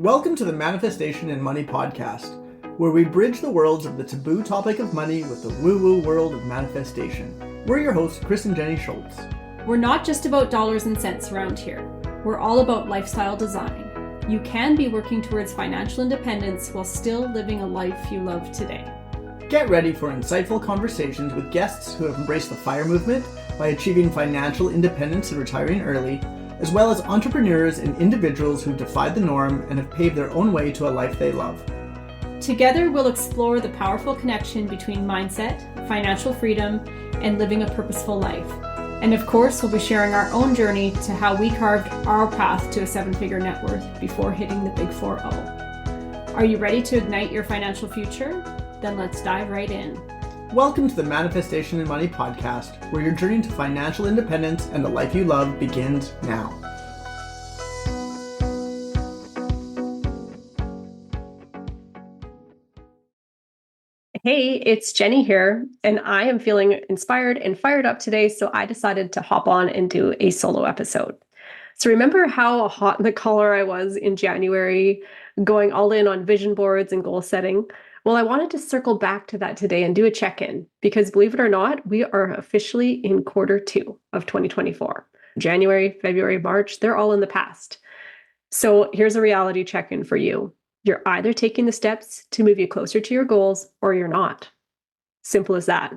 Welcome to the Manifestation and Money podcast, where we bridge the worlds of the taboo topic of money with the woo-woo world of manifestation. We're your hosts, Chris and Jenny Schultz. We're not just about dollars and cents around here. We're all about lifestyle design. You can be working towards financial independence while still living a life you love today. Get ready for insightful conversations with guests who have embraced the FIRE movement by achieving financial independence and retiring early, as well as entrepreneurs and individuals who defied the norm and have paved their own way to a life they love. Together, we'll explore the powerful connection between mindset, financial freedom, and living a purposeful life. And of course, we'll be sharing our own journey to how we carved our path to a seven-figure net worth before hitting the big 4-0. Are you ready to ignite your financial future? Then let's dive right in. Welcome to the Manifestation and Money podcast, where your journey to financial independence and the life you love begins now. Hey, it's Jenny here, and I am feeling inspired and fired up today, so I decided to hop on and do a solo episode. So remember how hot in the collar I was in January, going all in on vision boards and goal setting? Well, I wanted to circle back to that today and do a check-in, because believe it or not, we are officially in quarter 2 of 2024. January, February, March, they're all in the past. So here's a reality check-in for you. You're either taking the steps to move you closer to your goals or you're not. Simple as that.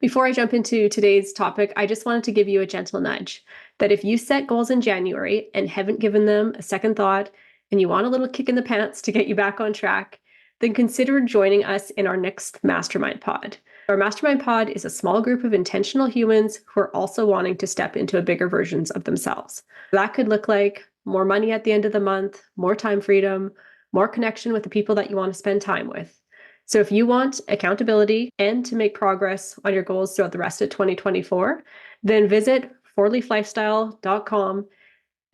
Before I jump into today's topic, I just wanted to give you a gentle nudge that if you set goals in January and haven't given them a second thought and you want a little kick in the pants to get you back on track, then consider joining us in our next Mastermind Pod. Our Mastermind Pod is a small group of intentional humans who are also wanting to step into bigger versions of themselves. That could look like more money at the end of the month, more time freedom, more connection with the people that you want to spend time with. So if you want accountability and to make progress on your goals throughout the rest of 2024, then visit fourleaflifestyle.com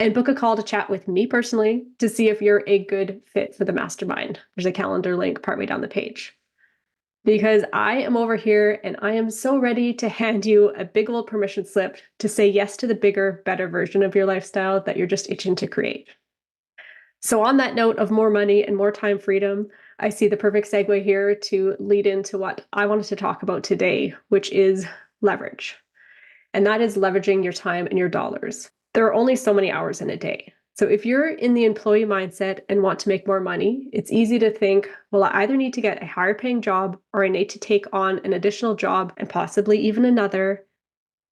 and book a call to chat with me personally to see if you're a good fit for the mastermind. There's a calendar link partway down the page. Because I am over here and I am so ready to hand you a big old permission slip to say yes to the bigger, better version of your lifestyle that you're just itching to create. So on that note of more money and more time freedom, I see the perfect segue here to lead into what I wanted to talk about today, which is leverage. And that is leveraging your time and your dollars. There are only so many hours in a day. So if you're in the employee mindset and want to make more money, it's easy to think, well, I either need to get a higher paying job or I need to take on an additional job and possibly even another.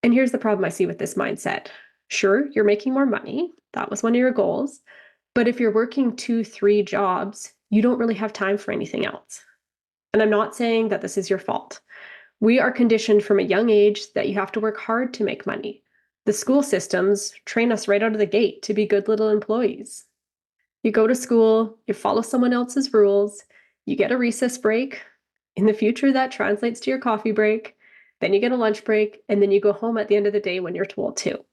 And here's the problem I see with this mindset. Sure, you're making more money. That was one of your goals. But if you're working 2-3 jobs, you don't really have time for anything else. And I'm not saying that this is your fault. We are conditioned from a young age that you have to work hard to make money. The school systems train us right out of the gate to be good little employees. You go to school, you follow someone else's rules, you get a recess break. In the future, that translates to your coffee break. Then you get a lunch break, and then you go home at the end of the day when you're told to.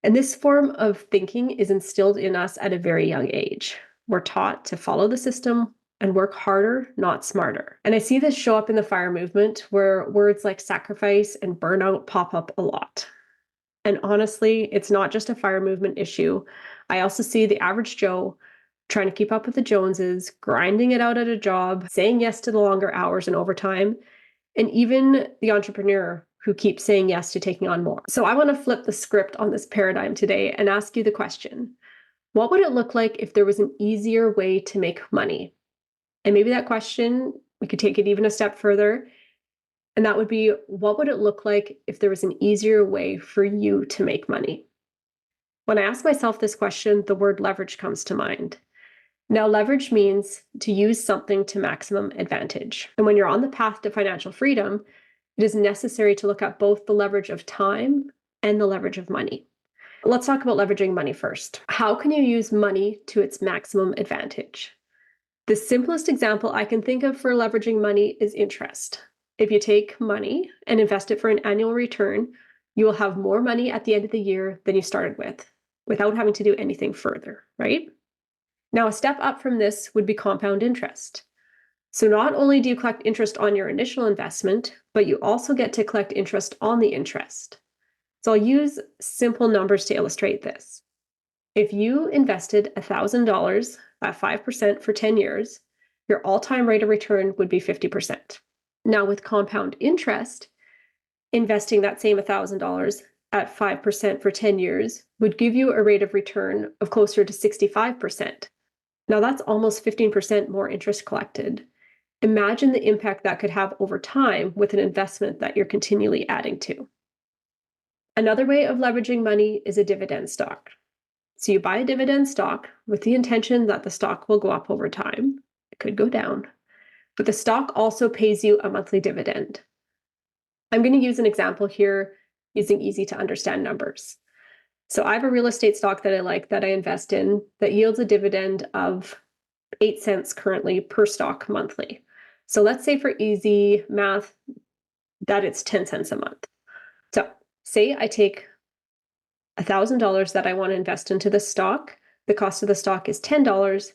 And this form of thinking is instilled in us at a very young age. We're taught to follow the system and work harder, not smarter. And I see this show up in the FIRE movement where words like sacrifice and burnout pop up a lot. And honestly, it's not just a FIRE movement issue. I also see the average Joe trying to keep up with the Joneses, grinding it out at a job, saying yes to the longer hours and overtime, and even the entrepreneur who keeps saying yes to taking on more. So I want to flip the script on this paradigm today and ask you the question, what would it look like if there was an easier way to make money? And maybe that question, we could take it even a step further. And that would be, what would it look like if there was an easier way for you to make money? When I ask myself this question, the word leverage comes to mind. Now, leverage means to use something to maximum advantage. And when you're on the path to financial freedom, it is necessary to look at both the leverage of time and the leverage of money. Let's talk about leveraging money first. How can you use money to its maximum advantage? The simplest example I can think of for leveraging money is interest. If you take money and invest it for an annual return, you will have more money at the end of the year than you started with, without having to do anything further, right? Now, a step up from this would be compound interest. So not only do you collect interest on your initial investment, but you also get to collect interest on the interest. So I'll use simple numbers to illustrate this. If you invested $1,000 at 5% for 10 years, your all-time rate of return would be 50%. Now, with compound interest, investing that same $1,000 at 5% for 10 years would give you a rate of return of closer to 65%. Now, that's almost 15% more interest collected. Imagine the impact that could have over time with an investment that you're continually adding to. Another way of leveraging money is a dividend stock. So you buy a dividend stock with the intention that the stock will go up over time. It could go down, but the stock also pays you a monthly dividend. I'm going to use an example here using easy to understand numbers. So I have a real estate stock that I like, that I invest in, that yields a dividend of 8 cents currently per stock monthly. So let's say for easy math that it's 10 cents a month. So say I take $1,000 that I want to invest into the stock. The cost of the stock is $10.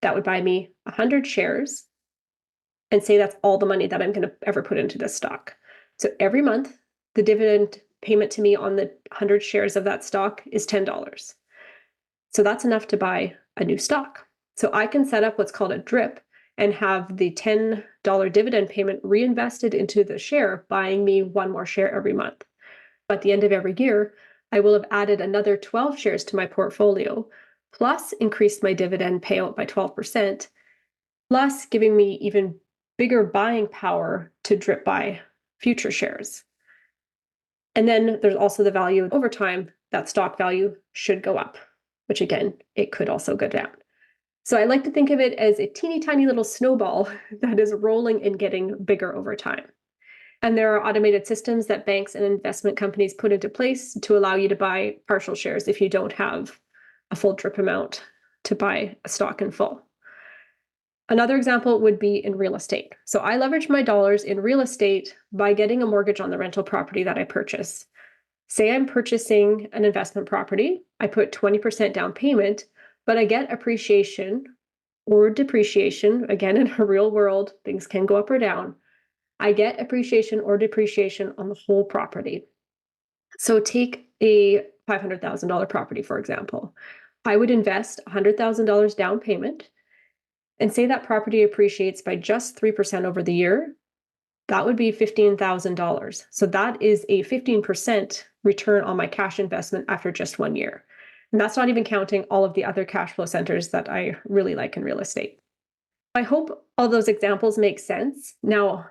That would buy me 100 shares. And say that's all the money that I'm going to ever put into this stock. So every month, the dividend payment to me on the 100 shares of that stock is $10. So that's enough to buy a new stock. So I can set up what's called a DRIP and have the $10 dividend payment reinvested into the share, buying me one more share every month. At the end of every year, I will have added another 12 shares to my portfolio, plus increased my dividend payout by 12%, plus giving me even bigger buying power to drip buy future shares. And then there's also the value over time. That stock value should go up, which again, it could also go down. So I like to think of it as a teeny tiny little snowball that is rolling and getting bigger over time. And there are automated systems that banks and investment companies put into place to allow you to buy partial shares if you don't have a full drip amount to buy a stock in full. Another example would be in real estate. So I leverage my dollars in real estate by getting a mortgage on the rental property that I purchase. Say I'm purchasing an investment property, I put 20% down payment, but I get appreciation or depreciation. Again, in a real world, things can go up or down. I get appreciation or depreciation on the whole property. So take a $500,000 property, for example. I would invest $100,000 down payment and say that property appreciates by just 3% over the year. That would be $15,000. So that is a 15% return on my cash investment after just 1 year. And that's not even counting all of the other cash flow centers that I really like in real estate. I hope all those examples make sense. Now,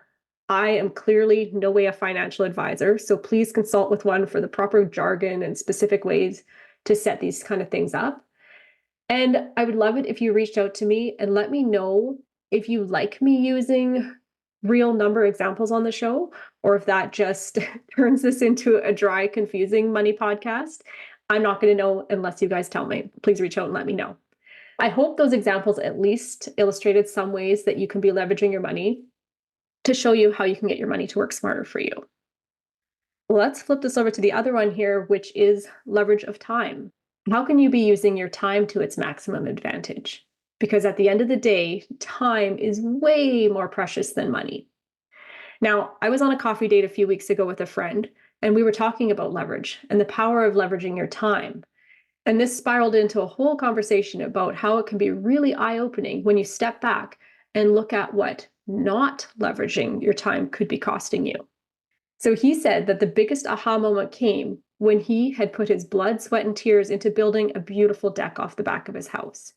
I am clearly no way a financial advisor, so please consult with one for the proper jargon and specific ways to set these kind of things up. And I would love it if you reached out to me and let me know if you like me using real number examples on the show, or if that just turns this into a dry, confusing money podcast. I'm not going to know unless you guys tell me. Please reach out and let me know. I hope those examples at least illustrated some ways that you can be leveraging your money to show you how you can get your money to work smarter for you. Let's flip this over to the other one here, which is leverage of time. How can you be using your time to its maximum advantage? Because at the end of the day, time is way more precious than money. Now, I was on a coffee date a few weeks ago with a friend, and we were talking about leverage and the power of leveraging your time. And this spiraled into a whole conversation about how it can be really eye-opening when you step back and look at what not leveraging your time could be costing you. So he said that the biggest aha moment came when he had put his blood, sweat, and tears into building a beautiful deck off the back of his house.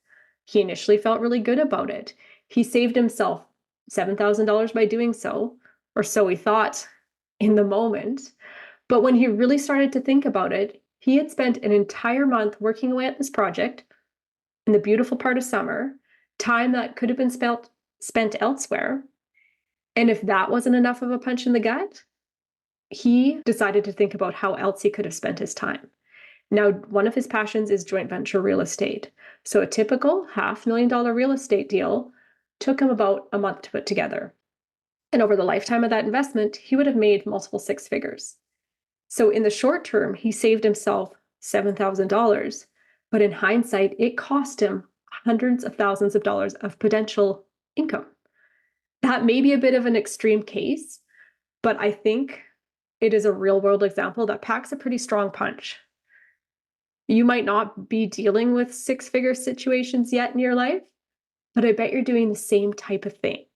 He initially felt really good about it. He saved himself $7,000 by doing so, or so he thought in the moment. But when he really started to think about it, he had spent an entire month working away at this project in the beautiful part of summer, time that could have been spent elsewhere. And if that wasn't enough of a punch in the gut, he decided to think about how else he could have spent his time. Now, one of his passions is joint venture real estate. So a typical $500,000 real estate deal took him about a month to put together. And over the lifetime of that investment, he would have made multiple six figures. So in the short term, he saved himself $7,000. But in hindsight, it cost him hundreds of thousands of dollars of potential income. That may be a bit of an extreme case, but I think it is a real world example that packs a pretty strong punch. You might not be dealing with six-figure situations yet in your life, but I bet you're doing the same type of thing.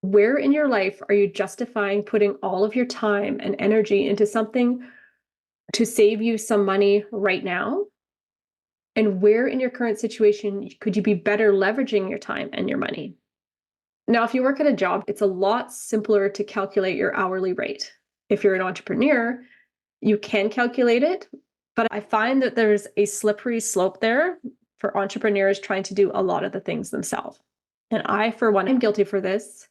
Where in your life are you justifying putting all of your time and energy into something to save you some money right now? And where in your current situation could you be better leveraging your time and your money? Now, if you work at a job, it's a lot simpler to calculate your hourly rate. If you're an entrepreneur, you can calculate it, but I find that there's a slippery slope there for entrepreneurs trying to do a lot of the things themselves. And I, for one, am guilty for this.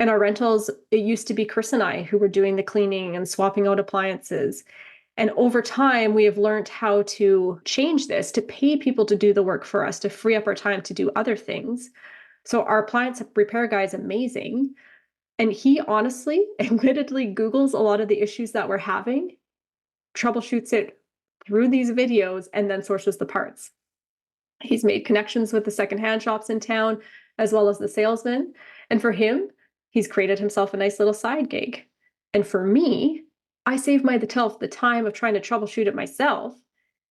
In our rentals, it used to be Chris and I who were doing the cleaning and swapping out appliances. And over time, we have learned how to change this, to pay people to do the work for us, to free up our time to do other things. So our appliance repair guy is amazing. And he honestly, admittedly, Googles a lot of the issues that we're having, troubleshoots it through these videos, and then sources the parts. He's made connections with the secondhand shops in town, as well as the salesmen. And for him, he's created himself a nice little side gig. And for me, I save myself the time of trying to troubleshoot it myself.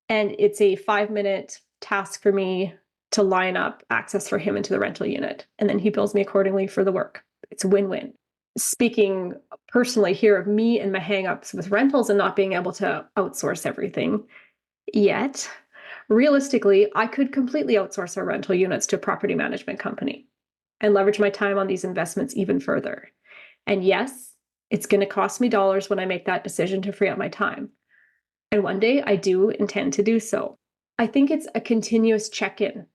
And it's a 5-minute task for me to line up access for him into the rental unit. And then he bills me accordingly for the work. It's a win-win. Speaking personally here of me and my hangups with rentals and not being able to outsource everything yet, realistically, I could completely outsource our rental units to a property management company and leverage my time on these investments even further. And yes, it's going to cost me dollars when I make that decision to free up my time. And one day I do intend to do so. I think it's a continuous check-in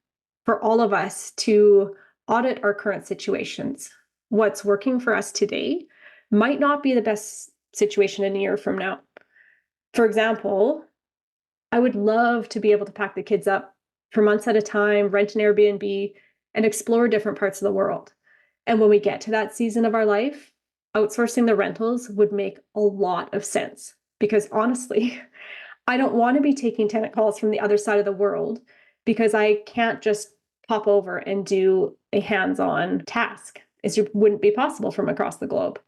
for all of us to audit our current situations. What's working for us today might not be the best situation in a year from now. For example, I would love to be able to pack the kids up for months at a time, rent an Airbnb, and explore different parts of the world. And when we get to that season of our life, outsourcing the rentals would make a lot of sense. Because honestly, I don't want to be taking tenant calls from the other side of the world because I can't just pop over and do a hands-on task. It wouldn't be possible from across the globe.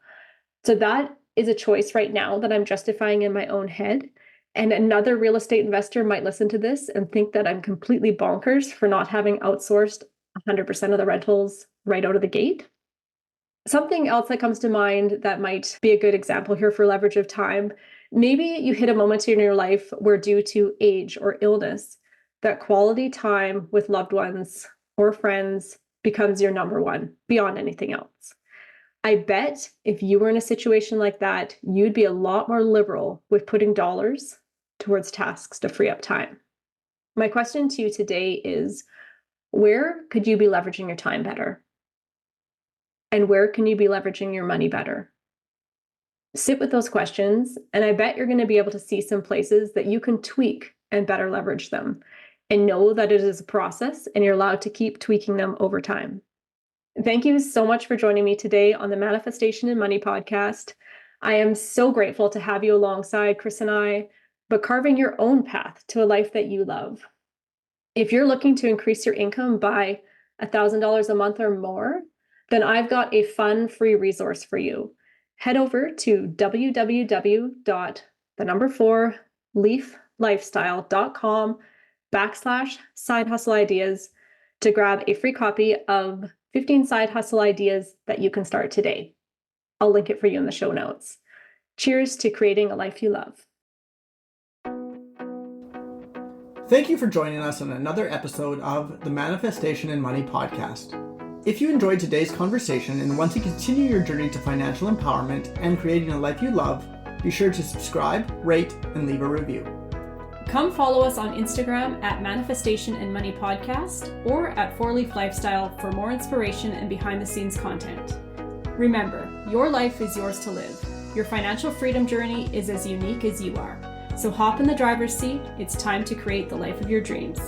So that is a choice right now that I'm justifying in my own head. And another real estate investor might listen to this and think that I'm completely bonkers for not having outsourced 100% of the rentals right out of the gate. Something else that comes to mind that might be a good example here for leverage of time. Maybe you hit a moment in your life where due to age or illness, that quality time with loved ones or friends becomes your number one beyond anything else. I bet if you were in a situation like that, you'd be a lot more liberal with putting dollars towards tasks to free up time. My question to you today is, where could you be leveraging your time better? And where can you be leveraging your money better? Sit with those questions, and I bet you're going to be able to see some places that you can tweak and better leverage them. And know that it is a process and you're allowed to keep tweaking them over time. Thank you so much for joining me today on the Manifestation and Money podcast. I am so grateful to have you alongside Chris and I, but carving your own path to a life that you love. If you're looking to increase your income by $1,000 a month or more, then I've got a fun free resource for you. Head over to www.leaflifestyle.com/side hustle ideas to grab a free copy of 15 side hustle ideas that you can start today. I'll link it for you in the show notes. Cheers to creating a life you love. Thank you for joining us on another episode of the Manifestation and Money podcast. If you enjoyed today's conversation and want to continue your journey to financial empowerment and creating a life you love, be sure to subscribe, rate, and leave a review. Come follow us on Instagram at Manifestation and Money Podcast or at 4Leaf Lifestyle for more inspiration and behind the scenes content. Remember, your life is yours to live. Your financial freedom journey is as unique as you are. So hop in the driver's seat. It's time to create the life of your dreams.